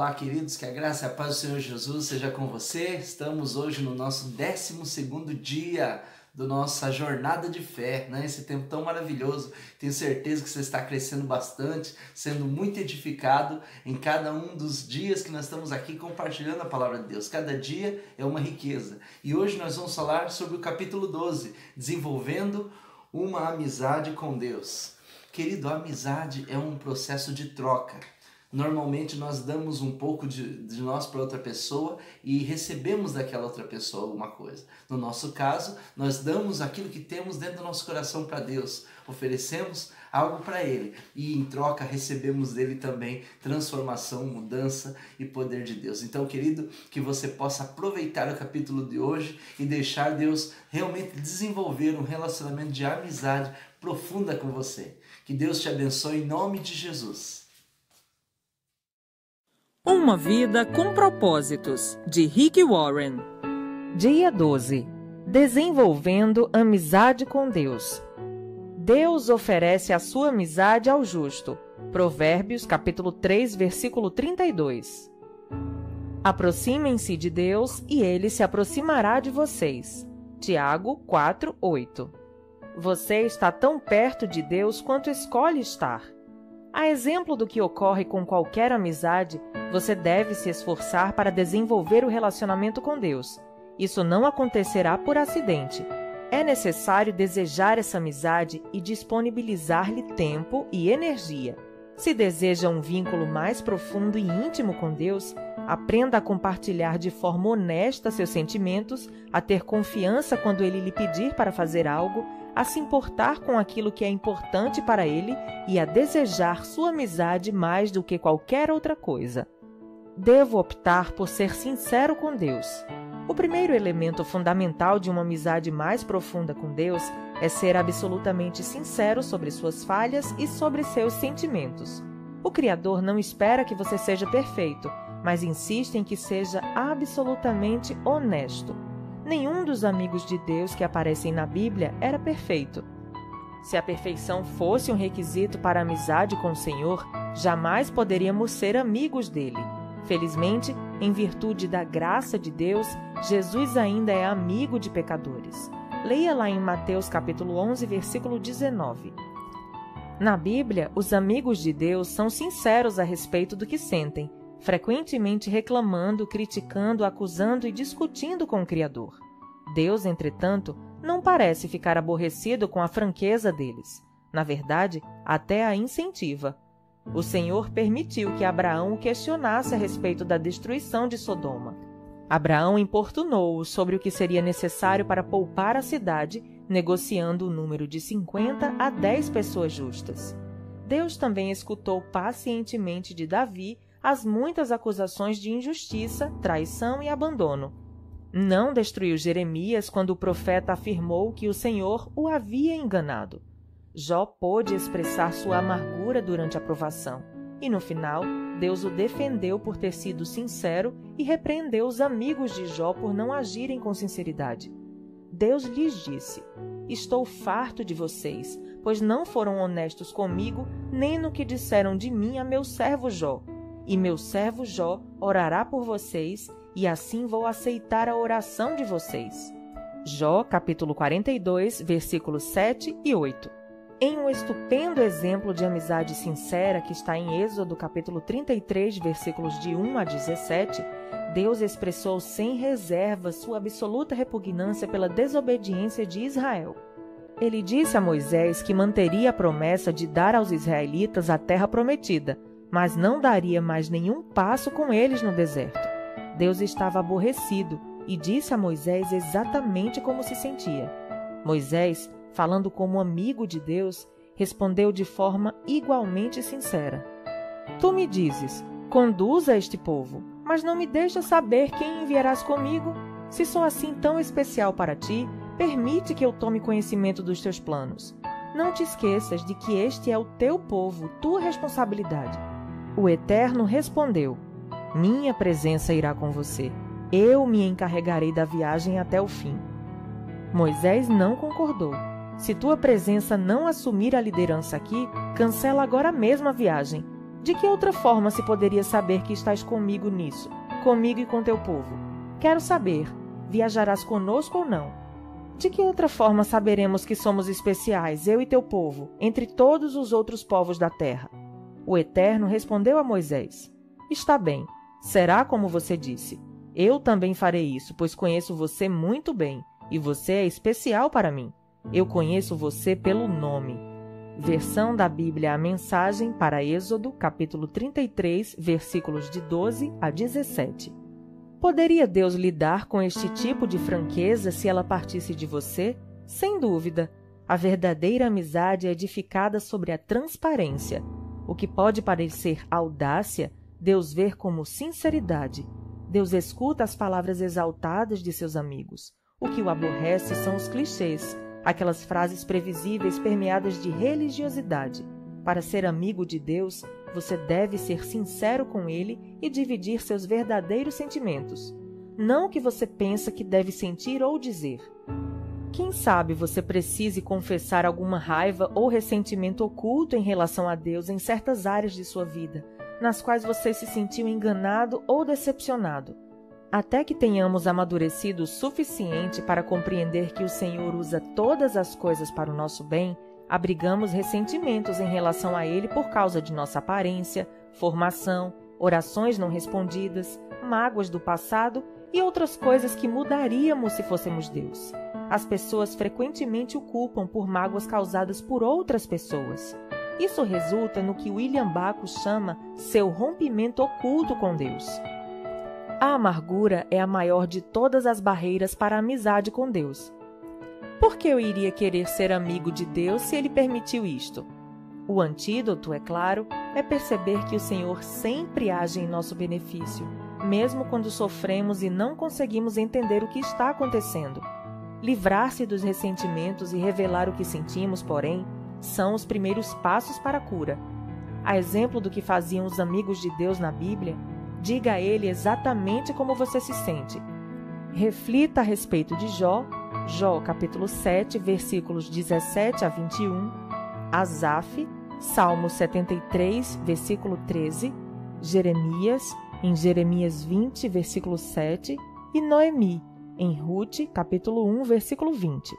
Olá, queridos, que a graça e a paz do Senhor Jesus seja com você. Estamos hoje no nosso 12º dia da nossa jornada de fé, né? Esse tempo tão maravilhoso. Tenho certeza que você está crescendo bastante, sendo muito edificado em cada um dos dias que nós estamos aqui compartilhando a palavra de Deus. Cada dia é uma riqueza. E hoje nós vamos falar sobre o capítulo 12, desenvolvendo uma amizade com Deus. Querido, a amizade é um processo de troca. Normalmente nós damos um pouco de nós para outra pessoa e recebemos daquela outra pessoa alguma coisa. No nosso caso, nós damos aquilo que temos dentro do nosso coração para Deus. Oferecemos algo para Ele e em troca recebemos dele também transformação, mudança e poder de Deus. Então, querido, que você possa aproveitar o capítulo de hoje e deixar Deus realmente desenvolver um relacionamento de amizade profunda com você. Que Deus te abençoe em nome de Jesus. Uma vida com propósitos, de Rick Warren. Dia 12. Desenvolvendo amizade com Deus. Deus oferece a sua amizade ao justo. Provérbios, capítulo 3, versículo 32. Aproximem-se de Deus e Ele se aproximará de vocês. Tiago 4, 8. Você está tão perto de Deus quanto escolhe estar. A exemplo do que ocorre com qualquer amizade, você deve se esforçar para desenvolver o relacionamento com Deus. Isso não acontecerá por acidente. É necessário desejar essa amizade e disponibilizar-lhe tempo e energia. Se deseja um vínculo mais profundo e íntimo com Deus, aprenda a compartilhar de forma honesta seus sentimentos, a ter confiança quando Ele lhe pedir para fazer algo, a se importar com aquilo que é importante para Ele e a desejar sua amizade mais do que qualquer outra coisa. Devo optar por ser sincero com Deus. O primeiro elemento fundamental de uma amizade mais profunda com Deus é ser absolutamente sincero sobre suas falhas e sobre seus sentimentos. O Criador não espera que você seja perfeito, mas insiste em que seja absolutamente honesto. Nenhum dos amigos de Deus que aparecem na Bíblia era perfeito. Se a perfeição fosse um requisito para a amizade com o Senhor, jamais poderíamos ser amigos dele. Felizmente, em virtude da graça de Deus, Jesus ainda é amigo de pecadores. Leia lá em Mateus capítulo 11, versículo 19. Na Bíblia, os amigos de Deus são sinceros a respeito do que sentem, frequentemente reclamando, criticando, acusando e discutindo com o Criador. Deus, entretanto, não parece ficar aborrecido com a franqueza deles. Na verdade, até a incentiva. O Senhor permitiu que Abraão o questionasse a respeito da destruição de Sodoma. Abraão importunou-o sobre o que seria necessário para poupar a cidade, negociando o número de 50 a 10 pessoas justas. Deus também escutou pacientemente de Davi as muitas acusações de injustiça, traição e abandono. Não destruiu Jeremias quando o profeta afirmou que o Senhor o havia enganado. Jó pôde expressar sua amargura durante a provação, e no final, Deus o defendeu por ter sido sincero e repreendeu os amigos de Jó por não agirem com sinceridade. Deus lhes disse: "Estou farto de vocês, pois não foram honestos comigo, nem no que disseram de mim a meu servo Jó. E meu servo Jó orará por vocês, e assim vou aceitar a oração de vocês." Jó, capítulo 42, versículos 7 e 8. Em um estupendo exemplo de amizade sincera que está em Êxodo, capítulo 33, versículos de 1 a 17, Deus expressou sem reserva sua absoluta repugnância pela desobediência de Israel. Ele disse a Moisés que manteria a promessa de dar aos israelitas a terra prometida, mas não daria mais nenhum passo com eles no deserto. Deus estava aborrecido e disse a Moisés exatamente como se sentia. Moisés, falando como amigo de Deus, respondeu de forma igualmente sincera: "Tu me dizes, conduza este povo, mas não me deixas saber quem enviarás comigo. Se sou assim tão especial para ti, permite que eu tome conhecimento dos teus planos. Não te esqueças de que este é o teu povo, tua responsabilidade." O Eterno respondeu: "Minha presença irá com você. Eu me encarregarei da viagem até o fim." Moisés não concordou. "Se tua presença não assumir a liderança aqui, cancela agora mesmo a viagem. De que outra forma se poderia saber que estás comigo nisso, comigo e com teu povo? Quero saber, viajarás conosco ou não? De que outra forma saberemos que somos especiais, eu e teu povo, entre todos os outros povos da terra? O Eterno respondeu a Moisés: Está bem, será como você disse. Eu também farei isso, pois conheço você muito bem, e você é especial para mim. Eu conheço você pelo nome. Versão da Bíblia A Mensagem para Êxodo, capítulo 33, versículos de 12 a 17. Poderia Deus lidar com este tipo de franqueza se ela partisse de você? Sem dúvida. A verdadeira amizade é edificada sobre a transparência. O que pode parecer audácia, Deus vê como sinceridade. Deus escuta as palavras exaltadas de seus amigos. O que o aborrece são os clichês, aquelas frases previsíveis permeadas de religiosidade. Para ser amigo de Deus, você deve ser sincero com Ele e dividir seus verdadeiros sentimentos. Não o que você pensa que deve sentir ou dizer. Quem sabe você precise confessar alguma raiva ou ressentimento oculto em relação a Deus em certas áreas de sua vida, nas quais você se sentiu enganado ou decepcionado. Até que tenhamos amadurecido o suficiente para compreender que o Senhor usa todas as coisas para o nosso bem, abrigamos ressentimentos em relação a Ele por causa de nossa aparência, formação, orações não respondidas, mágoas do passado e outras coisas que mudaríamos se fôssemos Deus. As pessoas frequentemente o culpam por mágoas causadas por outras pessoas. Isso resulta no que William Backus chama seu rompimento oculto com Deus. A amargura é a maior de todas as barreiras para a amizade com Deus. Por que eu iria querer ser amigo de Deus se Ele permitiu isto? O antídoto, é claro, é perceber que o Senhor sempre age em nosso benefício, mesmo quando sofremos e não conseguimos entender o que está acontecendo. Livrar-se dos ressentimentos e revelar o que sentimos, porém, são os primeiros passos para a cura. A exemplo do que faziam os amigos de Deus na Bíblia, diga a Ele exatamente como você se sente. Reflita a respeito de Jó, capítulo 7, versículos 17 a 21, Asaf, Salmo 73, versículo 13, Jeremias, em Jeremias 20, versículo 7, e Noemi, em Rute, capítulo 1, versículo 20.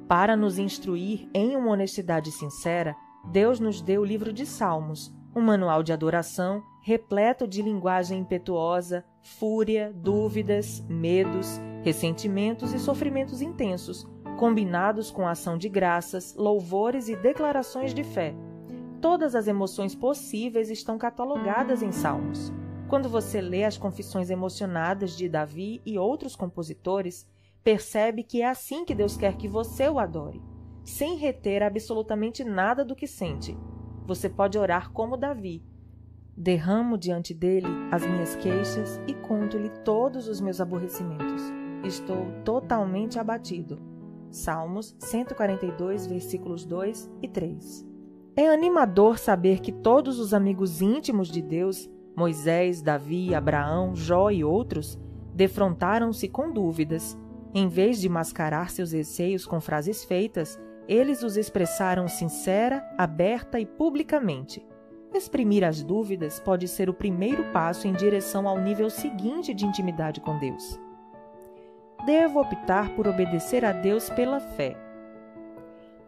Para nos instruir em uma honestidade sincera, Deus nos deu o livro de Salmos, um manual de adoração repleto de linguagem impetuosa, fúria, dúvidas, medos, ressentimentos e sofrimentos intensos, combinados com ação de graças, louvores e declarações de fé. Todas as emoções possíveis estão catalogadas em Salmos. Quando você lê as confissões emocionadas de Davi e outros compositores, percebe que é assim que Deus quer que você o adore, sem reter absolutamente nada do que sente. Você pode orar como Davi. Derramo diante dele as minhas queixas e conto-lhe todos os meus aborrecimentos. Estou totalmente abatido. Salmos 142, versículos 2 e 3. É animador saber que todos os amigos íntimos de Deus, Moisés, Davi, Abraão, Jó e outros, defrontaram-se com dúvidas. Em vez de mascarar seus receios com frases feitas, eles os expressaram sincera, aberta e publicamente. Exprimir as dúvidas pode ser o primeiro passo em direção ao nível seguinte de intimidade com Deus. Devo optar por obedecer a Deus pela fé.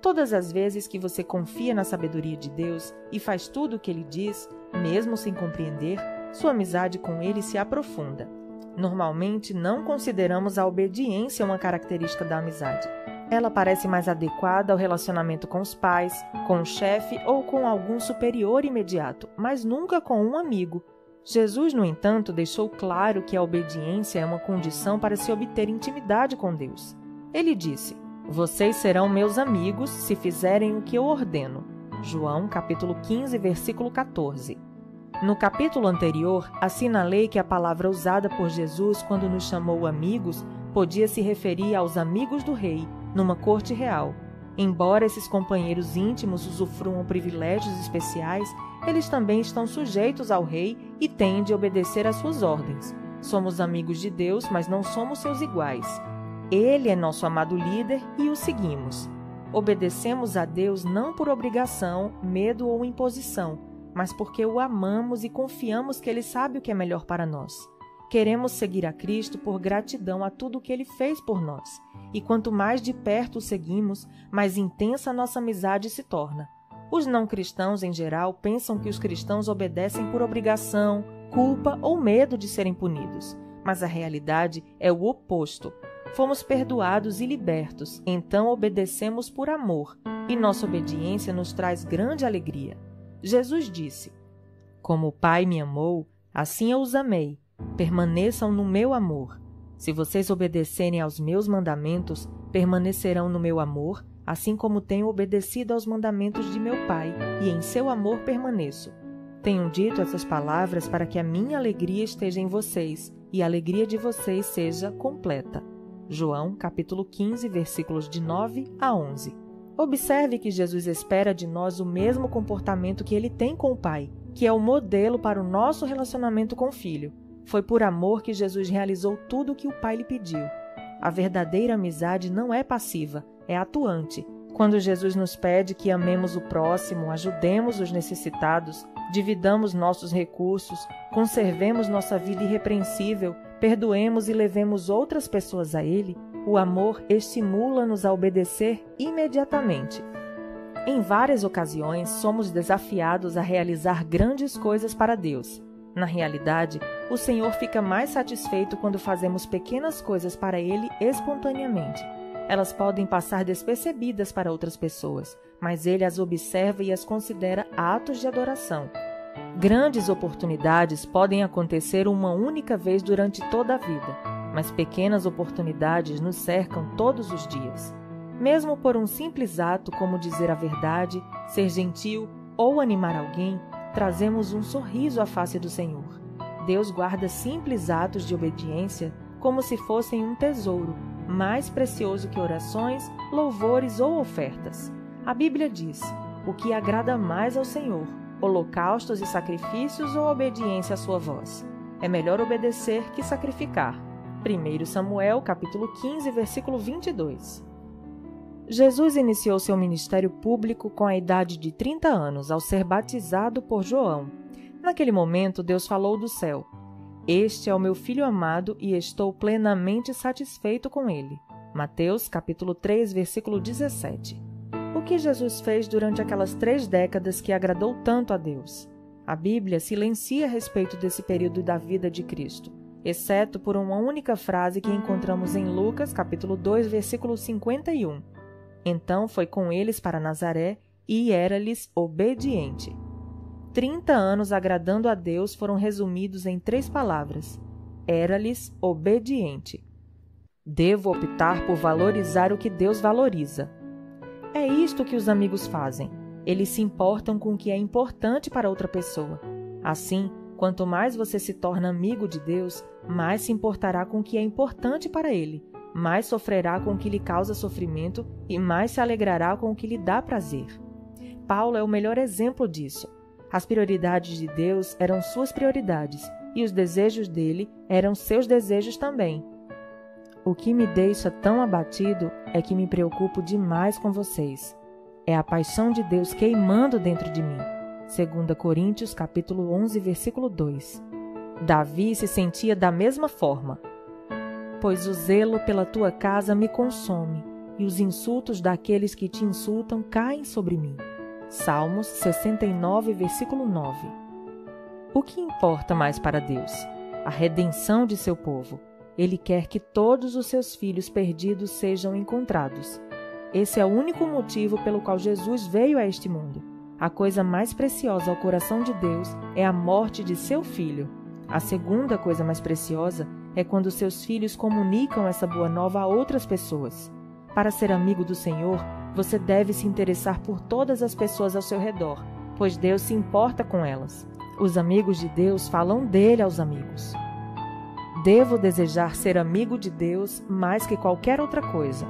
Todas as vezes que você confia na sabedoria de Deus e faz tudo o que Ele diz, mesmo sem compreender, sua amizade com Ele se aprofunda. Normalmente, não consideramos a obediência uma característica da amizade. Ela parece mais adequada ao relacionamento com os pais, com o chefe ou com algum superior imediato, mas nunca com um amigo. Jesus, no entanto, deixou claro que a obediência é uma condição para se obter intimidade com Deus. Ele disse: "Vocês serão meus amigos se fizerem o que eu ordeno." João, capítulo 15, versículo 14. No capítulo anterior, assinalei que a palavra usada por Jesus quando nos chamou amigos podia se referir aos amigos do rei, numa corte real. Embora esses companheiros íntimos usufruam privilégios especiais, eles também estão sujeitos ao rei e têm de obedecer às suas ordens. Somos amigos de Deus, mas não somos seus iguais. Ele é nosso amado líder e o seguimos. Obedecemos a Deus não por obrigação, medo ou imposição, mas porque o amamos e confiamos que Ele sabe o que é melhor para nós. Queremos seguir a Cristo por gratidão a tudo o que Ele fez por nós. E quanto mais de perto o seguimos, mais intensa a nossa amizade se torna. Os não cristãos, em geral, pensam que os cristãos obedecem por obrigação, culpa ou medo de serem punidos. Mas a realidade é o oposto. Fomos perdoados e libertos, então obedecemos por amor, e nossa obediência nos traz grande alegria. Jesus disse: "Como o Pai me amou, assim eu os amei. Permaneçam no meu amor. Se vocês obedecerem aos meus mandamentos, permanecerão no meu amor, assim como tenho obedecido aos mandamentos de meu Pai, e em seu amor permaneço. Tenho dito essas palavras para que a minha alegria esteja em vocês, e a alegria de vocês seja completa." João, capítulo 15, versículos de 9 a 11. Observe que Jesus espera de nós o mesmo comportamento que Ele tem com o Pai, que é o modelo para o nosso relacionamento com o Filho. Foi por amor que Jesus realizou tudo o que o Pai lhe pediu. A verdadeira amizade não é passiva, é atuante. Quando Jesus nos pede que amemos o próximo, ajudemos os necessitados, dividamos nossos recursos, conservemos nossa vida irrepreensível, perdoemos e levemos outras pessoas a Ele, o amor estimula-nos a obedecer imediatamente. Em várias ocasiões, somos desafiados a realizar grandes coisas para Deus. Na realidade, o Senhor fica mais satisfeito quando fazemos pequenas coisas para Ele espontaneamente. Elas podem passar despercebidas para outras pessoas, mas Ele as observa e as considera atos de adoração. Grandes oportunidades podem acontecer uma única vez durante toda a vida, mas pequenas oportunidades nos cercam todos os dias. Mesmo por um simples ato como dizer a verdade, ser gentil ou animar alguém, trazemos um sorriso à face do Senhor. Deus guarda simples atos de obediência como se fossem um tesouro, mais precioso que orações, louvores ou ofertas. A Bíblia diz: "O que agrada mais ao Senhor, holocaustos e sacrifícios ou obediência à sua voz? É melhor obedecer que sacrificar." 1 Samuel, capítulo 15, versículo 22. Jesus iniciou seu ministério público com a idade de 30 anos, ao ser batizado por João. Naquele momento, Deus falou do céu: "Este é o meu Filho amado e estou plenamente satisfeito com ele." Mateus, capítulo 3, versículo 17. O que Jesus fez durante aquelas 3 décadas que agradou tanto a Deus? A Bíblia silencia a respeito desse período da vida de Cristo, exceto por uma única frase que encontramos em Lucas, capítulo 2, versículo 51. "Então foi com eles para Nazaré e era-lhes obediente." 30 anos agradando a Deus foram resumidos em 3 palavras: era-lhes obediente. Devo optar por valorizar o que Deus valoriza. É isto que os amigos fazem. Eles se importam com o que é importante para outra pessoa. Assim, quanto mais você se torna amigo de Deus, mais se importará com o que é importante para Ele, mais sofrerá com o que lhe causa sofrimento e mais se alegrará com o que lhe dá prazer. Paulo é o melhor exemplo disso. As prioridades de Deus eram suas prioridades, e os desejos dele eram seus desejos também. O que me deixa tão abatido é que me preocupo demais com vocês. É a paixão de Deus queimando dentro de mim. 2 Coríntios, capítulo 11, versículo 2. Davi se sentia da mesma forma. "Pois o zelo pela tua casa me consome, e os insultos daqueles que te insultam caem sobre mim." Salmos 69, versículo 9. O que importa mais para Deus? A redenção de seu povo. Ele quer que todos os seus filhos perdidos sejam encontrados. Esse é o único motivo pelo qual Jesus veio a este mundo. A coisa mais preciosa ao coração de Deus é a morte de seu filho. A segunda coisa mais preciosa é quando seus filhos comunicam essa boa nova a outras pessoas. Para ser amigo do Senhor, você deve se interessar por todas as pessoas ao seu redor, pois Deus se importa com elas. Os amigos de Deus falam dele aos amigos. Devo desejar ser amigo de Deus mais que qualquer outra coisa.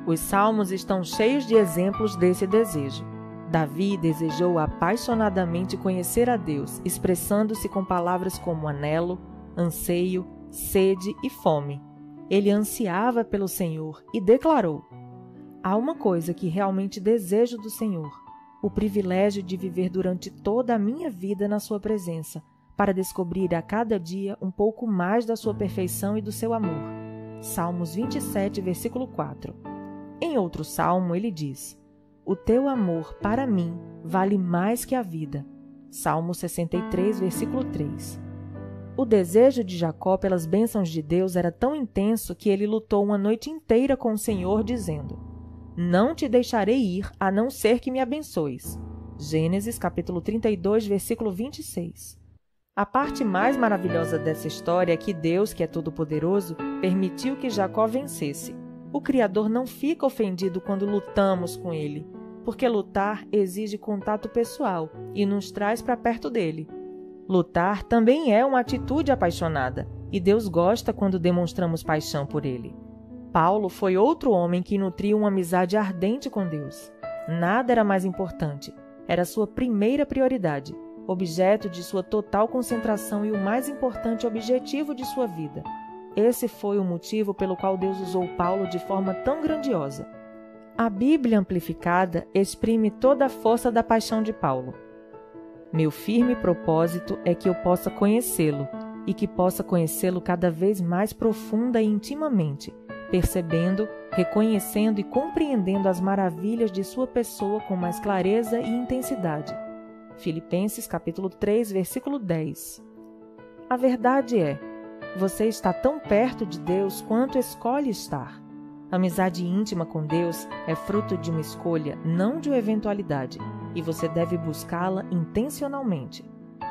Os salmos estão cheios de exemplos desse desejo. Davi desejou apaixonadamente conhecer a Deus, expressando-se com palavras como anelo, anseio, sede e fome. Ele ansiava pelo Senhor e declarou: "Há uma coisa que realmente desejo do Senhor, o privilégio de viver durante toda a minha vida na sua presença, para descobrir a cada dia um pouco mais da sua perfeição e do seu amor. Salmos 27, versículo 4. Em outro salmo, ele diz: o teu amor para mim vale mais que a vida. Salmo 63, versículo 3. O desejo de Jacó pelas bênçãos de Deus era tão intenso que ele lutou uma noite inteira com o Senhor, dizendo: não te deixarei ir, a não ser que me abençoes. Gênesis capítulo 32, versículo 26. A parte mais maravilhosa dessa história é que Deus, que é todo-poderoso, permitiu que Jacó vencesse. O Criador não fica ofendido quando lutamos com ele, porque lutar exige contato pessoal e nos traz para perto dele. Lutar também é uma atitude apaixonada, e Deus gosta quando demonstramos paixão por ele. Paulo foi outro homem que nutria uma amizade ardente com Deus. Nada era mais importante. Era sua primeira prioridade, objeto de sua total concentração e o mais importante objetivo de sua vida. Esse foi o motivo pelo qual Deus usou Paulo de forma tão grandiosa. A Bíblia Amplificada exprime toda a força da paixão de Paulo. Meu firme propósito é que eu possa conhecê-lo e que possa conhecê-lo cada vez mais profunda e intimamente, percebendo, reconhecendo e compreendendo as maravilhas de sua pessoa com mais clareza e intensidade. Filipenses capítulo 3, versículo 10. A verdade é, você está tão perto de Deus quanto escolhe estar. A amizade íntima com Deus é fruto de uma escolha, não de uma eventualidade, e você deve buscá-la intencionalmente.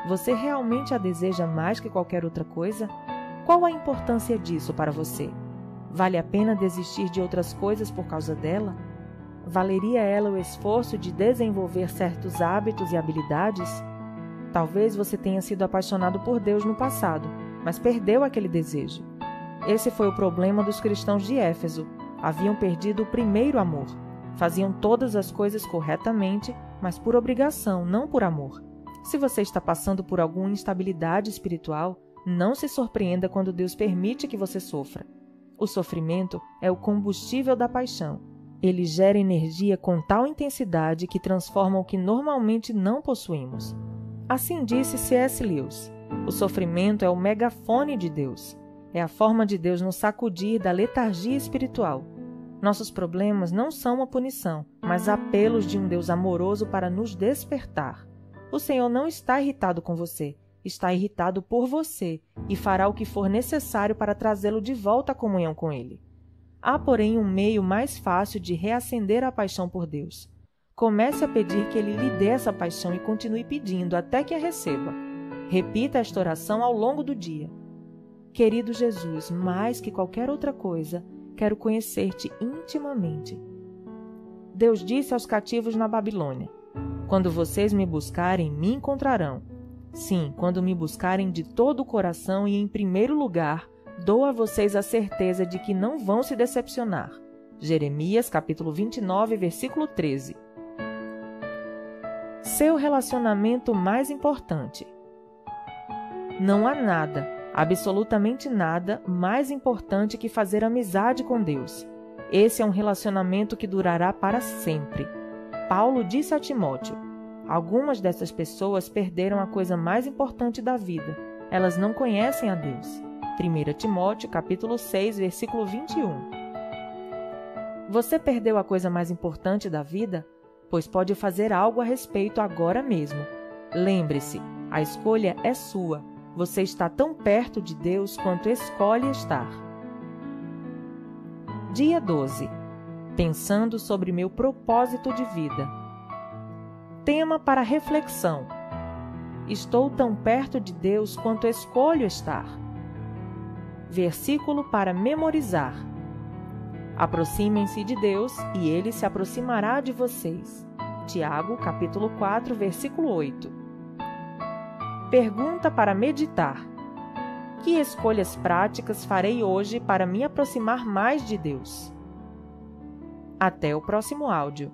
Você realmente a deseja mais que qualquer outra coisa? Qual a importância disso para você? Vale a pena desistir de outras coisas por causa dela? Valeria ela o esforço de desenvolver certos hábitos e habilidades? Talvez você tenha sido apaixonado por Deus no passado, mas perdeu aquele desejo. Esse foi o problema dos cristãos de Éfeso. Haviam perdido o primeiro amor. Faziam todas as coisas corretamente, mas por obrigação, não por amor. Se você está passando por alguma instabilidade espiritual, não se surpreenda quando Deus permite que você sofra. O sofrimento é o combustível da paixão. Ele gera energia com tal intensidade que transforma o que normalmente não possuímos. Assim disse C.S. Lewis: o sofrimento é o megafone de Deus. É a forma de Deus nos sacudir da letargia espiritual. Nossos problemas não são uma punição, mas apelos de um Deus amoroso para nos despertar. O Senhor não está irritado com você, está irritado por você e fará o que for necessário para trazê-lo de volta à comunhão com Ele. Há, porém, um meio mais fácil de reacender a paixão por Deus. Comece a pedir que Ele lhe dê essa paixão e continue pedindo até que a receba. Repita esta oração ao longo do dia. Querido Jesus, mais que qualquer outra coisa, quero conhecer-te intimamente. Deus disse aos cativos na Babilônia: quando vocês me buscarem, me encontrarão. Sim, quando me buscarem de todo o coração e em primeiro lugar, dou a vocês a certeza de que não vão se decepcionar. Jeremias capítulo 29, versículo 13. Seu relacionamento mais importante. Não há nada, absolutamente nada, mais importante que fazer amizade com Deus. Esse é um relacionamento que durará para sempre. Paulo disse a Timóteo: algumas dessas pessoas perderam a coisa mais importante da vida. Elas não conhecem a Deus. 1 Timóteo capítulo 6, versículo 21. Você perdeu a coisa mais importante da vida? Pois pode fazer algo a respeito agora mesmo. Lembre-se, a escolha é sua. Você está tão perto de Deus quanto escolhe estar. Dia 12. Pensando sobre meu propósito de vida. Tema para reflexão. Estou tão perto de Deus quanto escolho estar. Versículo para memorizar. Aproximem-se de Deus e Ele se aproximará de vocês. Tiago, capítulo 4, versículo 8. Pergunta para meditar. Que escolhas práticas farei hoje para me aproximar mais de Deus? Até o próximo áudio.